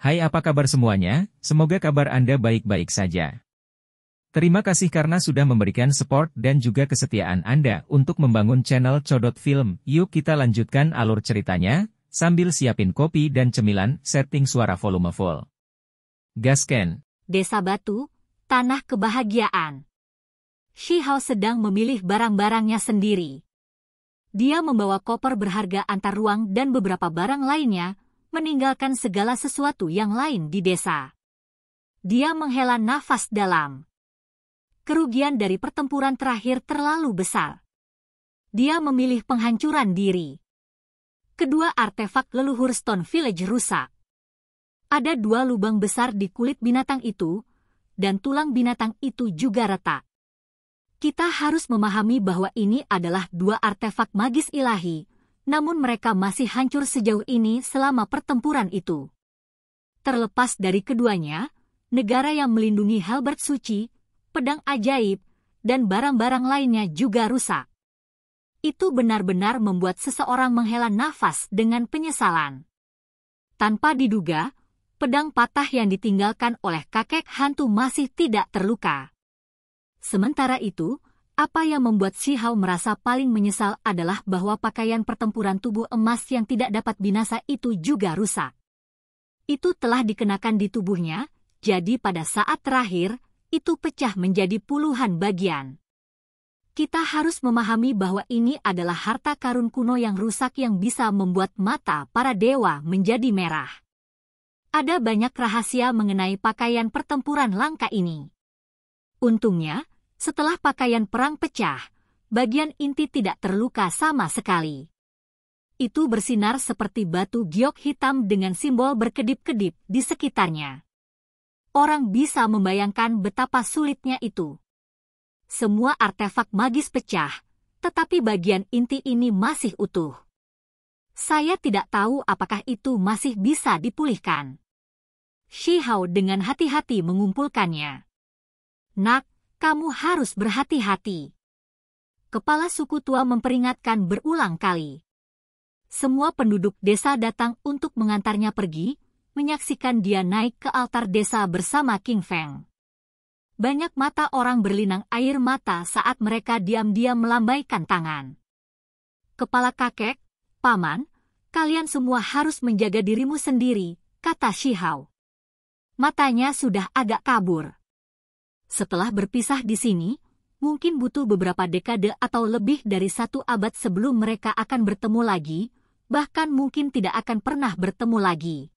Hai, apa kabar semuanya? Semoga kabar Anda baik-baik saja. Terima kasih karena sudah memberikan support dan juga kesetiaan Anda untuk membangun channel Codot Film. Yuk kita lanjutkan alur ceritanya, sambil siapin kopi dan cemilan, setting suara volume full. Gasken. Desa Batu, Tanah Kebahagiaan. Shihao sedang memilih barang-barangnya sendiri. Dia membawa koper berharga antar ruang dan beberapa barang lainnya, meninggalkan segala sesuatu yang lain di desa. Dia menghela nafas dalam. Kerugian dari pertempuran terakhir terlalu besar. Dia memilih penghancuran diri. Kedua artefak leluhur Stone Village rusak. Ada 2 lubang besar di kulit binatang itu, dan tulang binatang itu juga retak. Kita harus memahami bahwa ini adalah 2 artefak magis ilahi, namun mereka masih hancur sejauh ini selama pertempuran itu. Terlepas dari keduanya, negara yang melindungi halberd suci, pedang ajaib, dan barang-barang lainnya juga rusak. Itu benar-benar membuat seseorang menghela nafas dengan penyesalan. Tanpa diduga, pedang patah yang ditinggalkan oleh kakek hantu masih tidak terluka. Sementara itu, apa yang membuat Shihao merasa paling menyesal adalah bahwa pakaian pertempuran tubuh emas yang tidak dapat binasa itu juga rusak. Itu telah dikenakan di tubuhnya, jadi pada saat terakhir, itu pecah menjadi puluhan bagian. Kita harus memahami bahwa ini adalah harta karun kuno yang rusak yang bisa membuat mata para dewa menjadi merah. Ada banyak rahasia mengenai pakaian pertempuran langka ini. Untungnya, setelah pakaian perang pecah, bagian inti tidak terluka sama sekali. Itu bersinar seperti batu giok hitam dengan simbol berkedip-kedip di sekitarnya. Orang bisa membayangkan betapa sulitnya itu. Semua artefak magis pecah, tetapi bagian inti ini masih utuh. Saya tidak tahu apakah itu masih bisa dipulihkan. Shihao dengan hati-hati mengumpulkannya. Nak, kamu harus berhati-hati. Kepala suku tua memperingatkan berulang kali. Semua penduduk desa datang untuk mengantarnya pergi, menyaksikan dia naik ke altar desa bersama King Feng. Banyak mata orang berlinang air mata saat mereka diam-diam melambaikan tangan. Kepala kakek, paman, kalian semua harus menjaga dirimu sendiri, kata Shihao. Matanya sudah agak kabur. Setelah berpisah di sini, mungkin butuh beberapa dekade atau lebih dari 1 abad sebelum mereka akan bertemu lagi, bahkan mungkin tidak akan pernah bertemu lagi.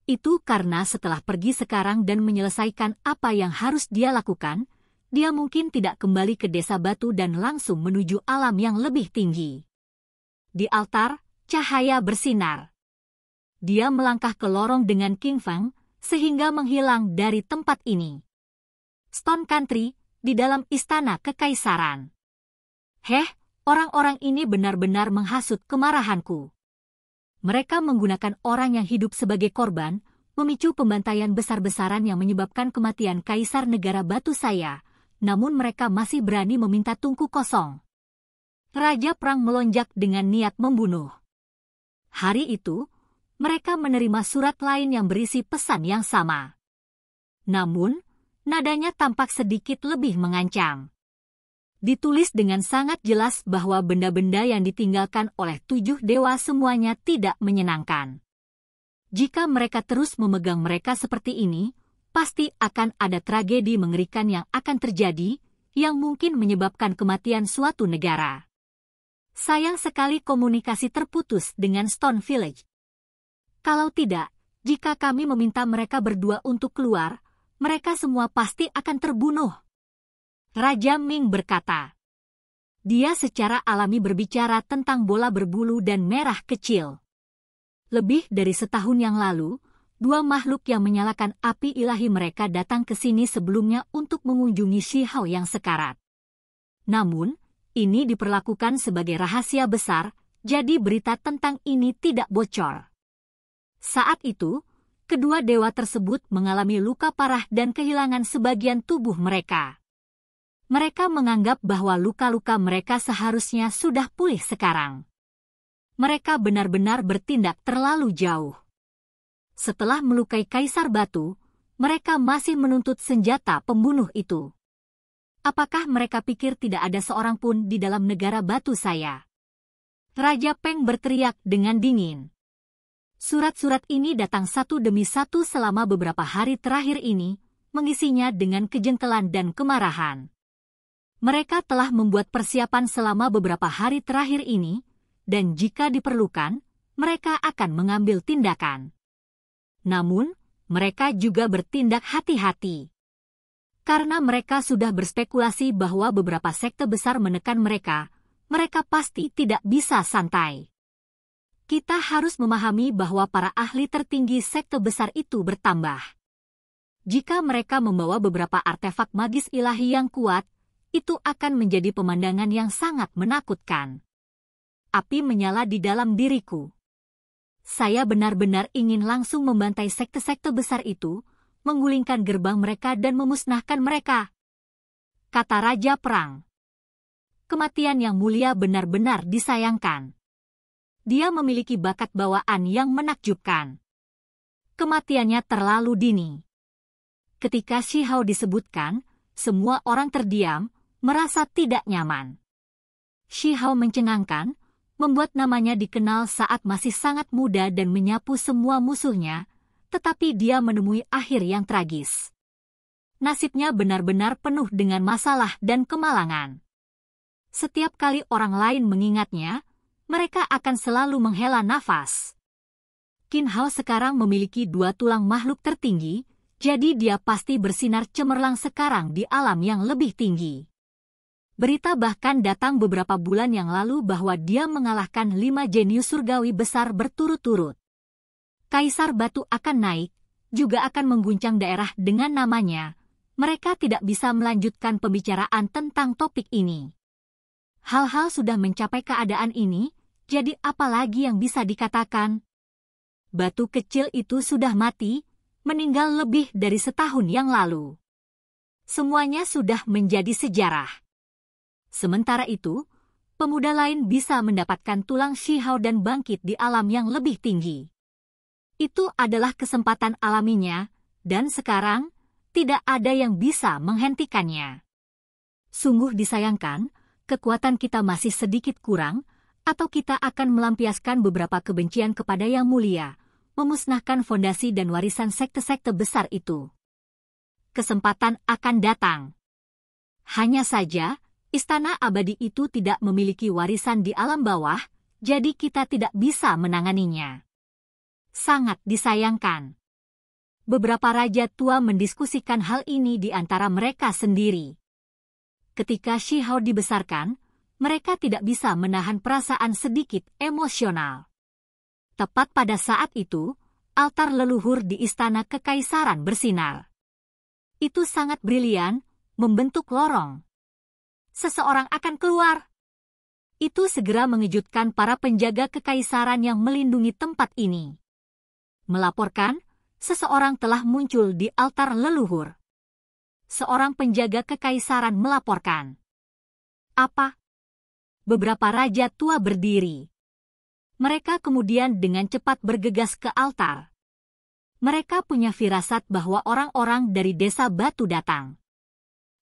Itu karena setelah pergi sekarang dan menyelesaikan apa yang harus dia lakukan, dia mungkin tidak kembali ke desa batu dan langsung menuju alam yang lebih tinggi. Di altar, cahaya bersinar. Dia melangkah ke lorong dengan King Feng, sehingga menghilang dari tempat ini. Stone Country, di dalam istana kekaisaran. Orang-orang ini benar-benar menghasut kemarahanku. Mereka menggunakan orang yang hidup sebagai korban, memicu pembantaian besar-besaran yang menyebabkan kematian kaisar negara batu saya, namun mereka masih berani meminta tungku kosong. Raja perang melonjak dengan niat membunuh. Hari itu, mereka menerima surat lain yang berisi pesan yang sama. Namun, nadanya tampak sedikit lebih mengancam. Ditulis dengan sangat jelas bahwa benda-benda yang ditinggalkan oleh 7 dewa semuanya tidak menyenangkan. Jika mereka terus memegang mereka seperti ini, pasti akan ada tragedi mengerikan yang akan terjadi, yang mungkin menyebabkan kematian suatu negara. Sayang sekali komunikasi terputus dengan Stone Village. Kalau tidak, jika kami meminta mereka berdua untuk keluar, mereka semua pasti akan terbunuh. Raja Ming berkata. Dia secara alami berbicara tentang bola berbulu dan merah kecil. Lebih dari setahun yang lalu, 2 makhluk yang menyalakan api ilahi mereka datang ke sini sebelumnya untuk mengunjungi Shihao yang sekarat. Namun, ini diperlakukan sebagai rahasia besar, jadi berita tentang ini tidak bocor. Saat itu, kedua dewa tersebut mengalami luka parah dan kehilangan sebagian tubuh mereka. Mereka menganggap bahwa luka-luka mereka seharusnya sudah pulih sekarang. Mereka benar-benar bertindak terlalu jauh. Setelah melukai Kaisar Batu, mereka masih menuntut senjata pembunuh itu. Apakah mereka pikir tidak ada seorang pun di dalam negara batu saya? Raja Peng berteriak dengan dingin. Surat-surat ini datang satu demi satu selama beberapa hari terakhir ini, mengisinya dengan kejengkelan dan kemarahan. Mereka telah membuat persiapan selama beberapa hari terakhir ini, dan jika diperlukan, mereka akan mengambil tindakan. Namun, mereka juga bertindak hati-hati. Karena mereka sudah berspekulasi bahwa beberapa sekte besar menekan mereka, mereka pasti tidak bisa santai. Kita harus memahami bahwa para ahli tertinggi sekte besar itu bertambah. Jika mereka membawa beberapa artefak magis ilahi yang kuat, itu akan menjadi pemandangan yang sangat menakutkan. Api menyala di dalam diriku. Saya benar-benar ingin langsung membantai sekte-sekte besar itu, menggulingkan gerbang mereka dan memusnahkan mereka. Kata Raja Perang. Kematian yang mulia benar-benar disayangkan. Dia memiliki bakat bawaan yang menakjubkan. Kematiannya terlalu dini. Ketika Shi Hao disebutkan, semua orang terdiam, merasa tidak nyaman. Shi Hao mencengangkan, membuat namanya dikenal saat masih sangat muda dan menyapu semua musuhnya, tetapi dia menemui akhir yang tragis. Nasibnya benar-benar penuh dengan masalah dan kemalangan. Setiap kali orang lain mengingatnya, mereka akan selalu menghela nafas. Qin Hao sekarang memiliki 2 tulang makhluk tertinggi, jadi dia pasti bersinar cemerlang sekarang di alam yang lebih tinggi. Berita bahkan datang beberapa bulan yang lalu bahwa dia mengalahkan 5 jenius surgawi besar berturut-turut. Kaisar Batu akan naik, juga akan mengguncang daerah dengan namanya. Mereka tidak bisa melanjutkan pembicaraan tentang topik ini. Hal-hal sudah mencapai keadaan ini, jadi apa lagi yang bisa dikatakan? Batu kecil itu sudah mati, meninggal lebih dari setahun yang lalu. Semuanya sudah menjadi sejarah. Sementara itu, pemuda lain bisa mendapatkan tulang Shi Hao dan bangkit di alam yang lebih tinggi. Itu adalah kesempatan alaminya, dan sekarang, tidak ada yang bisa menghentikannya. Sungguh disayangkan, kekuatan kita masih sedikit kurang, atau kita akan melampiaskan beberapa kebencian kepada Yang Mulia, memusnahkan fondasi dan warisan sekte-sekte besar itu. Kesempatan akan datang. Hanya saja, istana abadi itu tidak memiliki warisan di alam bawah, jadi kita tidak bisa menanganinya. Sangat disayangkan. Beberapa raja tua mendiskusikan hal ini di antara mereka sendiri. Ketika Shi Hao dibesarkan, mereka tidak bisa menahan perasaan sedikit emosional. Tepat pada saat itu, altar leluhur di istana kekaisaran bersinar. Itu sangat brilian, membentuk lorong. Seseorang akan keluar. Itu segera mengejutkan para penjaga kekaisaran yang melindungi tempat ini. Melaporkan, seseorang telah muncul di altar leluhur. Seorang penjaga kekaisaran melaporkan. Apa? Beberapa raja tua berdiri. Mereka kemudian dengan cepat bergegas ke altar. Mereka punya firasat bahwa orang-orang dari desa batu datang.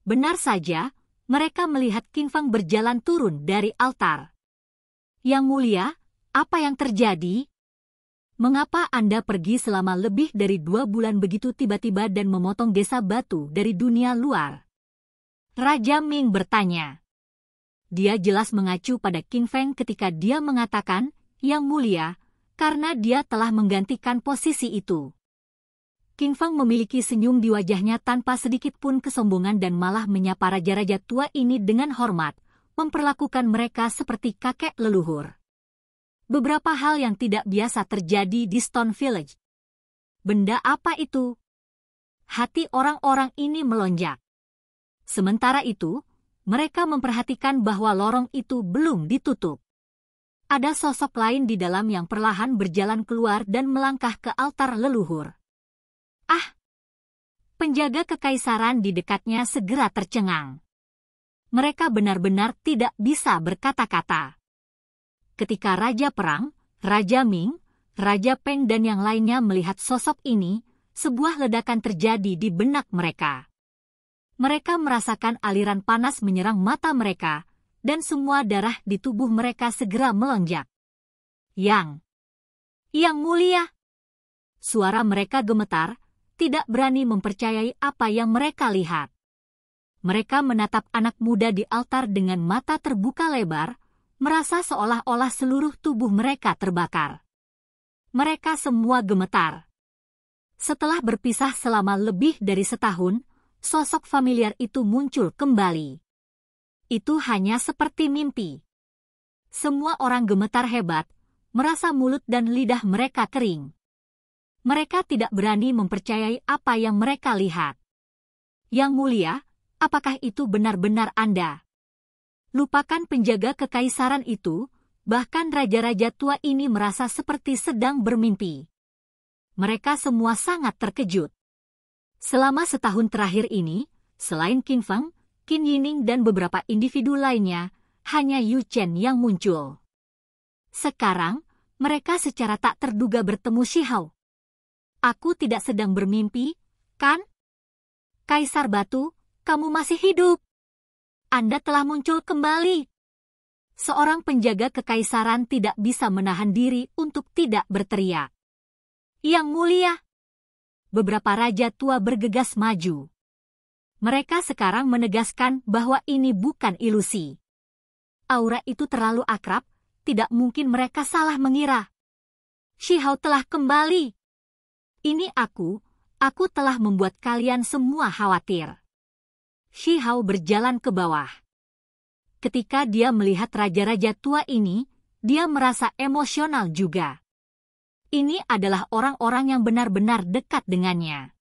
Benar saja, mereka melihat Qin Feng berjalan turun dari altar. Yang Mulia, apa yang terjadi? Mengapa Anda pergi selama lebih dari 2 bulan begitu tiba-tiba dan memotong desa batu dari dunia luar? Raja Ming bertanya. Dia jelas mengacu pada Qin Feng ketika dia mengatakan, Yang Mulia, karena dia telah menggantikan posisi itu. Qin Feng memiliki senyum di wajahnya tanpa sedikit pun kesombongan dan malah menyapa raja-raja tua ini dengan hormat, memperlakukan mereka seperti kakek leluhur. Beberapa hal yang tidak biasa terjadi di Stone Village. Benda apa itu? Hati orang-orang ini melonjak. Sementara itu, mereka memperhatikan bahwa lorong itu belum ditutup. Ada sosok lain di dalam yang perlahan berjalan keluar dan melangkah ke altar leluhur. Ah! Penjaga kekaisaran di dekatnya segera tercengang. Mereka benar-benar tidak bisa berkata-kata. Ketika Raja Perang, Raja Ming, Raja Peng dan yang lainnya melihat sosok ini, sebuah ledakan terjadi di benak mereka. Mereka merasakan aliran panas menyerang mata mereka, dan semua darah di tubuh mereka segera melonjak. Yang mulia! Suara mereka gemetar, tidak berani mempercayai apa yang mereka lihat. Mereka menatap anak muda di altar dengan mata terbuka lebar, merasa seolah-olah seluruh tubuh mereka terbakar. Mereka semua gemetar. Setelah berpisah selama lebih dari setahun, sosok familiar itu muncul kembali. Itu hanya seperti mimpi. Semua orang gemetar hebat, merasa mulut dan lidah mereka kering. Mereka tidak berani mempercayai apa yang mereka lihat. Yang mulia, apakah itu benar-benar Anda? Lupakan penjaga kekaisaran itu, bahkan raja-raja tua ini merasa seperti sedang bermimpi. Mereka semua sangat terkejut. Selama setahun terakhir ini, selain Qin Feng, Qin Yining dan beberapa individu lainnya, hanya Yu Chen yang muncul. Sekarang, mereka secara tak terduga bertemu Shi Hao. Aku tidak sedang bermimpi, kan? Kaisar Batu, kamu masih hidup. Anda telah muncul kembali. Seorang penjaga kekaisaran tidak bisa menahan diri untuk tidak berteriak. Yang mulia! Beberapa raja tua bergegas maju. Mereka sekarang menegaskan bahwa ini bukan ilusi. Aura itu terlalu akrab, tidak mungkin mereka salah mengira. Shi Hao telah kembali. Ini aku telah membuat kalian semua khawatir. Shi Hao berjalan ke bawah. Ketika dia melihat raja-raja tua ini, dia merasa emosional juga. Ini adalah orang-orang yang benar-benar dekat dengannya.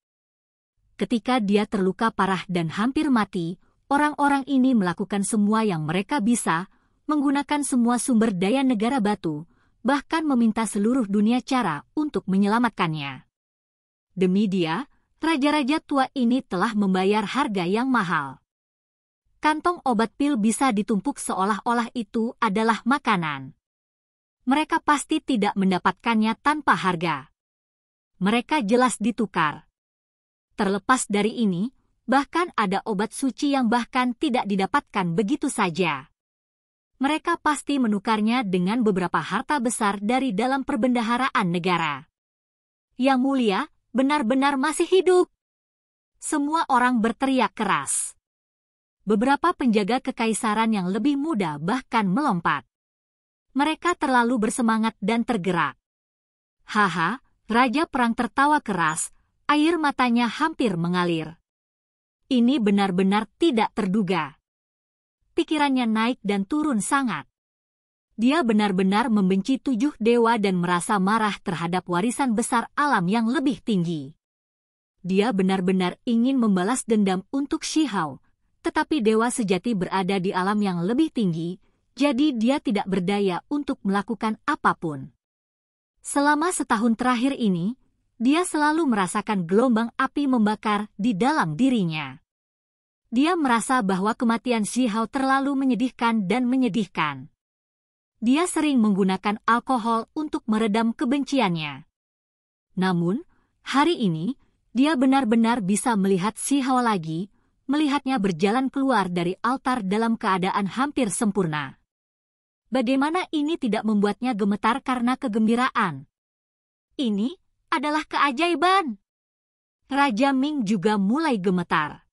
Ketika dia terluka parah dan hampir mati, orang-orang ini melakukan semua yang mereka bisa, menggunakan semua sumber daya negara batu, bahkan meminta seluruh dunia cara untuk menyelamatkannya. Demi dia, raja-raja tua ini telah membayar harga yang mahal. Kantong obat pil bisa ditumpuk seolah-olah itu adalah makanan. Mereka pasti tidak mendapatkannya tanpa harga. Mereka jelas ditukar. Terlepas dari ini, bahkan ada obat suci yang bahkan tidak didapatkan begitu saja. Mereka pasti menukarnya dengan beberapa harta besar dari dalam perbendaharaan negara. Yang mulia, benar-benar masih hidup. Semua orang berteriak keras. Beberapa penjaga kekaisaran yang lebih muda bahkan melompat. Mereka terlalu bersemangat dan tergerak. Haha, Raja Perang tertawa keras, air matanya hampir mengalir. Ini benar-benar tidak terduga. Pikirannya naik dan turun sangat. Dia benar-benar membenci 7 dewa dan merasa marah terhadap warisan besar alam yang lebih tinggi. Dia benar-benar ingin membalas dendam untuk Shi Hao, tetapi dewa sejati berada di alam yang lebih tinggi, jadi dia tidak berdaya untuk melakukan apapun. Selama setahun terakhir ini, dia selalu merasakan gelombang api membakar di dalam dirinya. Dia merasa bahwa kematian Shi Hao terlalu menyedihkan dan menyedihkan. Dia sering menggunakan alkohol untuk meredam kebenciannya. Namun, hari ini, dia benar-benar bisa melihat Shi Hao lagi, melihatnya berjalan keluar dari altar dalam keadaan hampir sempurna. Bagaimana ini tidak membuatnya gemetar karena kegembiraan? Ini adalah keajaiban. Raja Ming juga mulai gemetar.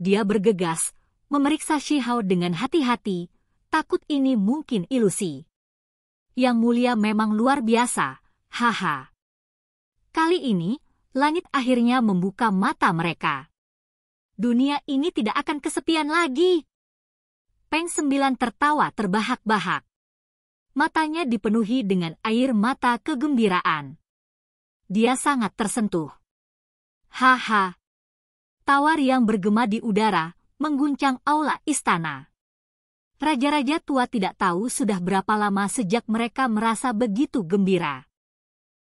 Dia bergegas, memeriksa Shi Hao dengan hati-hati, takut ini mungkin ilusi. Yang mulia memang luar biasa, haha. Kali ini, langit akhirnya membuka mata mereka. Dunia ini tidak akan kesepian lagi. Peng 9 tertawa terbahak-bahak. Matanya dipenuhi dengan air mata kegembiraan. Dia sangat tersentuh. Haha. Tawa yang bergema di udara, mengguncang aula istana. Raja-raja tua tidak tahu sudah berapa lama sejak mereka merasa begitu gembira.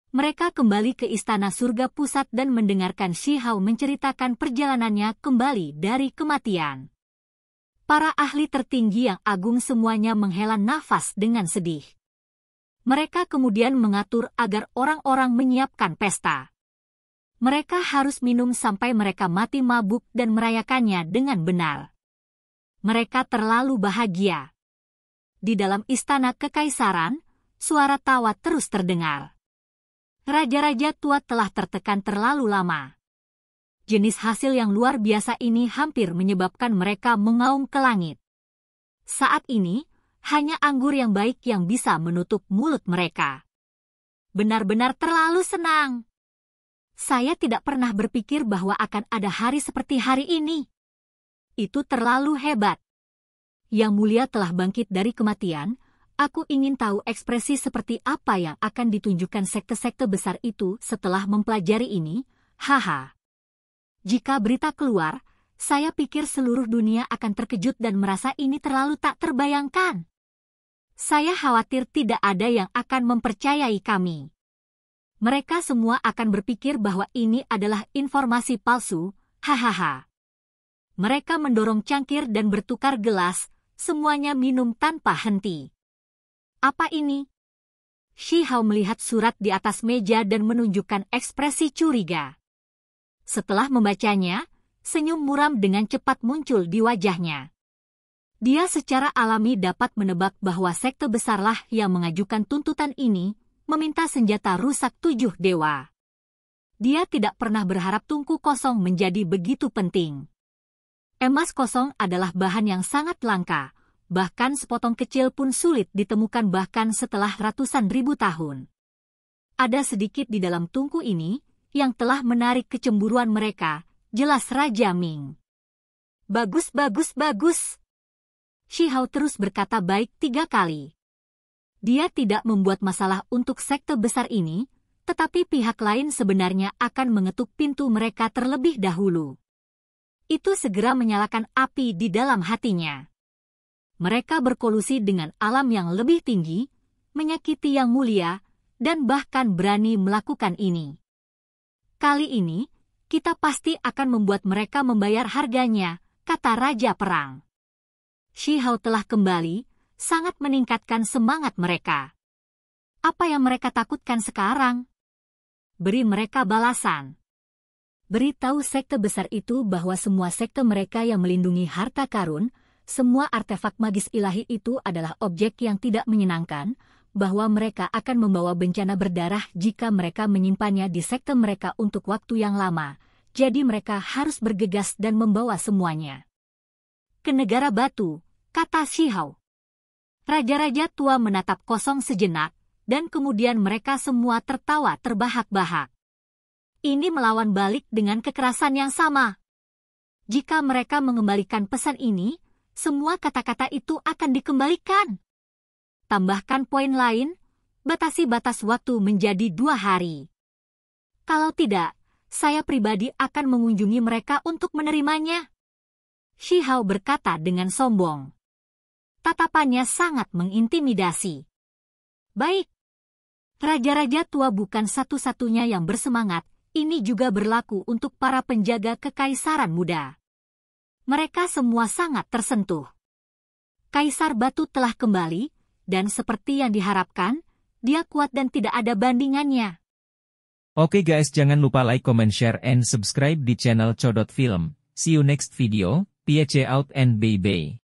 Mereka kembali ke istana surga pusat dan mendengarkan Shi Hao menceritakan perjalanannya kembali dari kematian. Para ahli tertinggi yang agung semuanya menghela nafas dengan sedih. Mereka kemudian mengatur agar orang-orang menyiapkan pesta. Mereka harus minum sampai mereka mati mabuk dan merayakannya dengan benar. Mereka terlalu bahagia. Di dalam istana kekaisaran, suara tawa terus terdengar. Raja-raja tua telah tertekan terlalu lama. Jenis hasil yang luar biasa ini hampir menyebabkan mereka mengaum ke langit. Saat ini, hanya anggur yang baik yang bisa menutup mulut mereka. Benar-benar terlalu senang. Saya tidak pernah berpikir bahwa akan ada hari seperti hari ini. Itu terlalu hebat. Yang Mulia telah bangkit dari kematian. Aku ingin tahu ekspresi seperti apa yang akan ditunjukkan sekte-sekte besar itu setelah mempelajari ini. Haha. Jika berita keluar, saya pikir seluruh dunia akan terkejut dan merasa ini terlalu tak terbayangkan. Saya khawatir tidak ada yang akan mempercayai kami. Mereka semua akan berpikir bahwa ini adalah informasi palsu. Hahaha. Mereka mendorong cangkir dan bertukar gelas, semuanya minum tanpa henti. Apa ini? Shi Hao melihat surat di atas meja dan menunjukkan ekspresi curiga. Setelah membacanya, senyum muram dengan cepat muncul di wajahnya. Dia secara alami dapat menebak bahwa sekte besarlah yang mengajukan tuntutan ini, meminta senjata rusak 7 dewa. Dia tidak pernah berharap tungku kosong menjadi begitu penting. Emas kosong adalah bahan yang sangat langka, bahkan sepotong kecil pun sulit ditemukan bahkan setelah ratusan ribu tahun. Ada sedikit di dalam tungku ini, yang telah menarik kecemburuan mereka, jelas Raja Ming. Bagus, bagus, bagus. Shi Hao terus berkata baik 3 kali. Dia tidak membuat masalah untuk sekte besar ini, tetapi pihak lain sebenarnya akan mengetuk pintu mereka terlebih dahulu. Itu segera menyalakan api di dalam hatinya. Mereka berkolusi dengan alam yang lebih tinggi, menyakiti Yang Mulia, dan bahkan berani melakukan ini. Kali ini, kita pasti akan membuat mereka membayar harganya, kata Raja Perang. Shi Hao telah kembali, sangat meningkatkan semangat mereka. Apa yang mereka takutkan sekarang? Beri mereka balasan. Beritahu sekte besar itu bahwa semua sekte mereka yang melindungi harta karun, semua artefak magis ilahi itu adalah objek yang tidak menyenangkan, bahwa mereka akan membawa bencana berdarah jika mereka menyimpannya di sekte mereka untuk waktu yang lama, jadi mereka harus bergegas dan membawa semuanya ke negara batu, kata Shi Hao. Raja-raja tua menatap kosong sejenak, dan kemudian mereka semua tertawa terbahak-bahak. Ini melawan balik dengan kekerasan yang sama. Jika mereka mengembalikan pesan ini, semua kata-kata itu akan dikembalikan. Tambahkan poin lain, batasi batas waktu menjadi 2 hari. Kalau tidak, saya pribadi akan mengunjungi mereka untuk menerimanya. Shi Hao berkata dengan sombong. Tatapannya sangat mengintimidasi. Baik. Raja-raja tua bukan satu-satunya yang bersemangat, ini juga berlaku untuk para penjaga kekaisaran muda. Mereka semua sangat tersentuh. Kaisar Batu telah kembali, dan seperti yang diharapkan, dia kuat dan tidak ada bandingannya. Oke guys, jangan lupa like, comment, share, and subscribe di channel Codot Film. See you next video. Peace out and bye-bye.